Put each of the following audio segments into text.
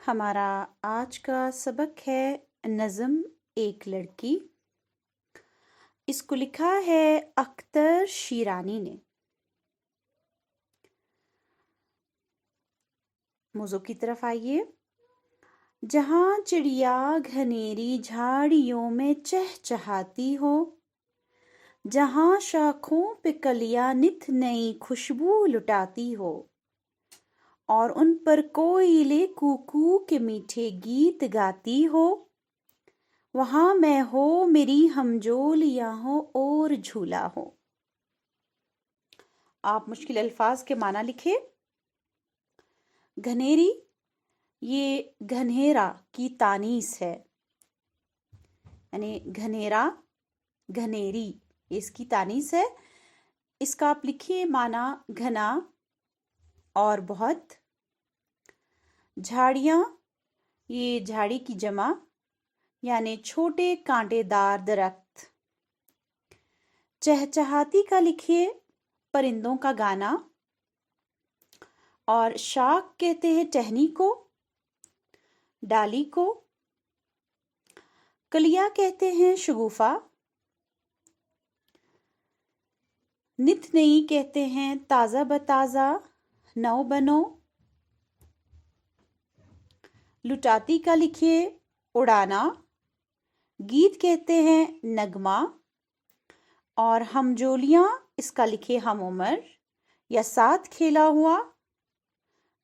ہمارا آج کا سبق ہے نظم ایک لڑکی۔ اس کو لکھا ہے اختر شیرانی نے۔ موضوع کی طرف آئیے۔ جہاں چڑیا گھنیری جھاڑیوں میں چہچہاتی ہو، جہاں شاخوں پہ کلیاں نت نئی خوشبو لٹاتی ہو، اور ان پر کوئلے کوکو کے میٹھے گیت گاتی ہو، وہاں میں ہو میری ہمجولیاں ہو اور جھولا ہو۔ آپ مشکل الفاظ کے معنی لکھے۔ گھنیری، یہ گھنیرا کی تانیث ہے، یعنی گھنیرا، گھنیری، اس کی تانیث ہے۔ اس کا آپ لکھیے معنی گھنا اور بہت۔ جھاڑیاں، یہ جھاڑی کی جمع یعنی چھوٹے کانٹے دار درخت۔ چہچہاتی کا لکھیے پرندوں کا گانا، اور شاخ کہتے ہیں ٹہنی کو، ڈالی کو۔ کلیاں کہتے ہیں شگوفہ۔ نت نئی کہتے ہیں تازہ بتازہ، نو بنو۔ لٹاتی کا لکھیے اڑانا، گیت کہتے ہیں نغمہ، اور ہمجولیاں اس کا لکھے ہم عمر یا ساتھ کھیلا ہوا،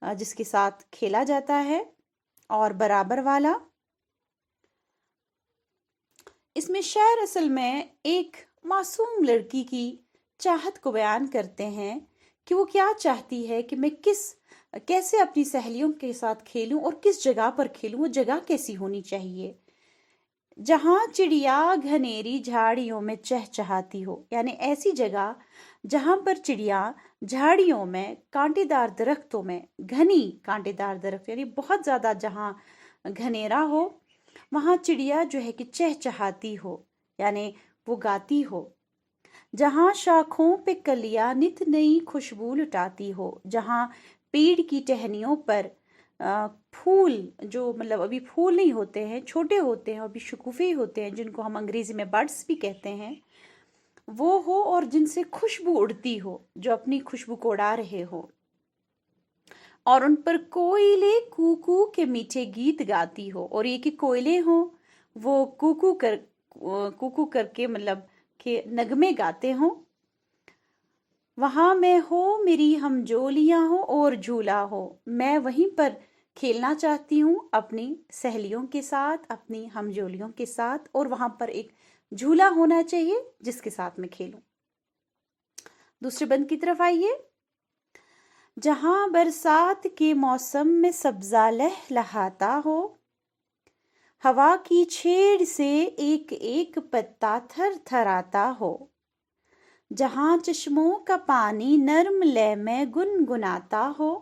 جس کے ساتھ کھیلا جاتا ہے، اور برابر والا۔ اس میں شاعر اصل میں ایک معصوم لڑکی کی چاہت کو بیان کرتے ہیں کہ وہ کیا چاہتی ہے کہ میں کیسے اپنی سہیلیوں کے ساتھ کھیلوں اور کس جگہ پر کھیلوں، وہ جگہ کیسی ہونی چاہیے۔ جہاں چڑیا گھنیری جھاڑیوں میں چہچہاتی ہو، یعنی ایسی جگہ جہاں پر چڑیا جھاڑیوں میں کانٹے دار درختوں میں، گھنی کانٹے دار درخت یعنی بہت زیادہ جہاں گھنیرا ہو، وہاں چڑیا جو ہے کہ چہچہاتی ہو، یعنی وہ گاتی ہو۔ جہاں شاخوں پہ کلیاں نت نئی خوشبو لٹاتی ہو، جہاں پیڑ کی ٹہنیوں پر پھول، جو مطلب ابھی پھول نہیں ہوتے ہیں، چھوٹے ہوتے ہیں، ابھی شکوفے ہوتے ہیں، جن کو ہم انگریزی میں برڈس بھی کہتے ہیں، وہ ہو، اور جن سے خوشبو اڑتی ہو، جو اپنی خوشبو کو اڑا رہے ہو، اور ان پر کوئلے کوکو کے میٹھے گیت گاتی ہو۔ اور یہ کہ کوئلے ہوں، وہ کوکو کر کے مطلب کہ نغمے گاتے ہوں۔ وہاں میں ہو میری ہمجولیاں ہو اور جھولا ہو، میں وہیں پر کھیلنا چاہتی ہوں اپنی سہیلیوں کے ساتھ، اپنی ہمجولیوں کے ساتھ، اور وہاں پر ایک جھولا ہونا چاہیے جس کے ساتھ میں کھیلوں۔ دوسرے بند کی طرف آئیے۔ جہاں برسات کے موسم میں سبزہ لہلہاتا ہو، ہوا کی چھیڑ سے ایک ایک پتا تھر تھراتا ہو، جہاں چشموں کا پانی نرم لے میں گنگناتا ہو،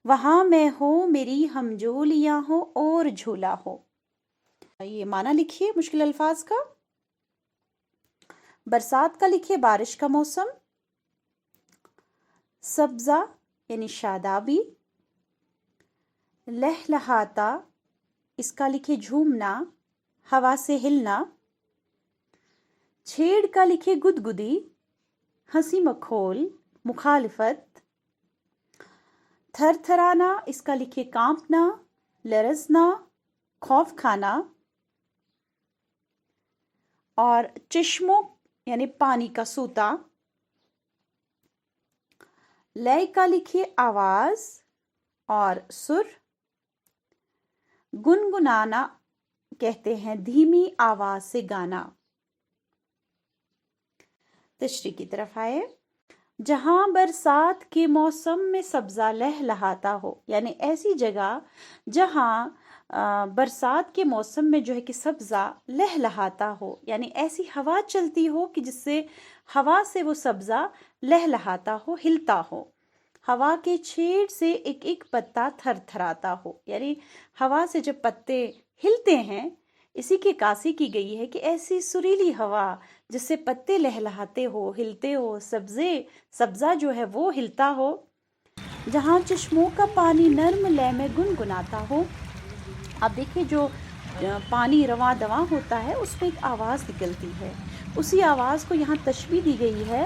وہاں میں ہو میری ہمجولیاں ہو اور جھولا ہو۔ یہ معنی لکھیے مشکل الفاظ کا۔ برسات کا لکھیے بارش کا موسم۔ سبزہ یعنی شادابی۔ لہلہاتا، اس کا لکھے جھومنا، ہوا سے ہلنا۔ چھیڑ کا لکھے گدگدی، ہنسی مکھول، مخالفت۔ تھر تھرانا، اس کا لکھے کانپنا، لرزنا، خوف کھانا۔ اور چشموں یعنی پانی کا سوتا۔ لے کا لکھیے آواز اور سر۔ گنگنانا کہتے ہیں دھیمی آواز سے گانا۔ تشریح کی طرف آئے۔ جہاں برسات کے موسم میں سبزہ لہلہاتا ہو، یعنی ایسی جگہ جہاں برسات کے موسم میں جو ہے کہ سبزہ لہلہاتا ہو، یعنی ایسی ہوا چلتی ہو کہ جس سے ہوا سے وہ سبزہ لہلہاتا ہو، ہلتا ہو۔ ہوا کے چھیڑ سے ایک ایک پتا تھر تھراتا ہو، یعنی ہوا سے جب پتے ہلتے ہیں، اسی کی عکاسی کی گئی ہے کہ ایسی سریلی ہوا جس سے پتے لہلہاتے ہو، ہلتے ہو، سبزہ جو ہے وہ ہلتا ہو، جہاں چشموں کا پانی نرم لے میں گنگناتا ہو. اب دیکھیں جو پانی رواں دواں ہوتا ہے اس میں ایک آواز نکلتی ہے، اسی آواز کو یہاں تشبیہ دی گئی ہے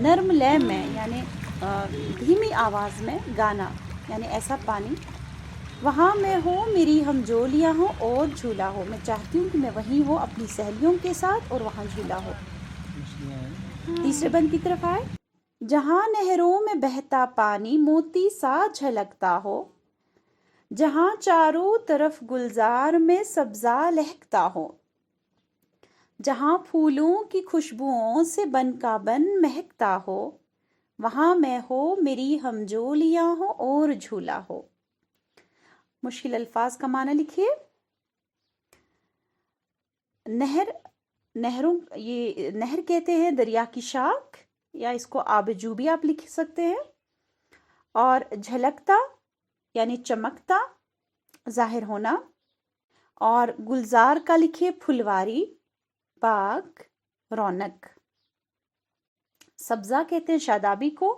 نرم لے میں، یعنی دھیمی آواز میں گانا، یعنی ایسا پانی. وہاں میں ہوں میری ہم جولیاں ہوں اور جھولا ہو، میں چاہتی ہوں کہ میں وہیں ہوں اپنی سہیلیوں کے ساتھ اور وہاں جھولا ہو. تیسرے بند کی طرف آئے. جہاں نہروں میں بہتا پانی موتی سا جھلکتا ہو، جہاں چاروں طرف گلزار میں سبزہ لہکتا ہو، جہاں پھولوں کی خوشبوؤں سے بن کا بن مہکتا ہو، وہاں میں ہو میری ہم جولیاں ہو اور جھولا ہو. مشکل الفاظ کا معنی لکھیے. یہ نہر کہتے ہیں دریا کی شاخ، یا اس کو آب جو بھی آپ لکھ سکتے ہیں. اور جھلکتا یعنی چمکتا، ظاہر ہونا. اور گلزار کا لکھیے پھلواری، باغ، رونق. سبزہ کہتے ہیں شادابی کو.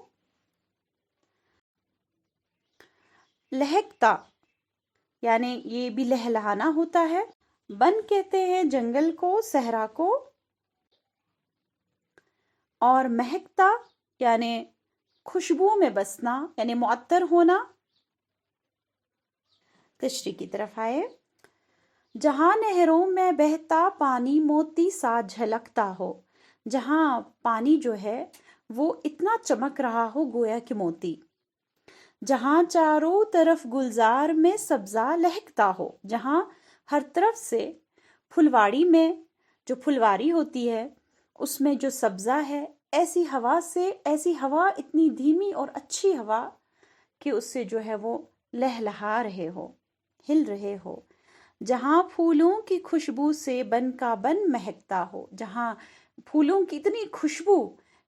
لہکتا یعنی یہ بھی لہلہانا ہوتا ہے. بن کہتے ہیں جنگل کو، صحرا کو. اور مہکتا یعنی خوشبو میں بسنا، یعنی معطر ہونا. تشریح کی طرف آئے. جہاں نہروں میں بہتا پانی موتی سا جھلکتا ہو، جہاں پانی جو ہے وہ اتنا چمک رہا ہو گویا کہ موتی. جہاں چاروں طرف گلزار میں سبزہ لہکتا ہو، جہاں ہر طرف سے پھلواڑی میں جو پھلواری ہوتی ہے اس میں جو سبزہ ہے، ایسی ہوا اتنی دھیمی اور اچھی ہوا کہ اس سے جو ہے وہ لہلہا رہے ہو، ہل رہے ہو. جہاں پھولوں کی خوشبو سے بن کا بن مہکتا ہو، جہاں پھولوں کی اتنی خوشبو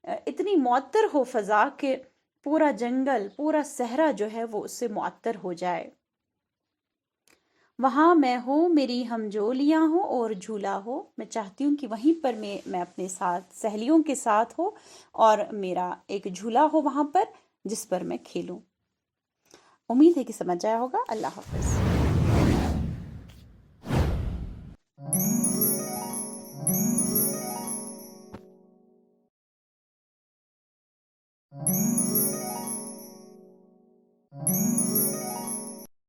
اتنی معطر ہو فضا کہ پورا جنگل، پورا صحرا جو ہے وہ اس سے معطر ہو جائے. وہاں میں ہوں میری ہم جولیاں ہوں اور جھولا ہو، میں چاہتی ہوں کہ وہیں پر میں اپنے ساتھ سہیلیوں کے ساتھ ہو اور میرا ایک جھولا ہو وہاں پر جس پر میں کھیلوں. امید ہے کہ سمجھ آیا ہوگا. اللہ حافظ.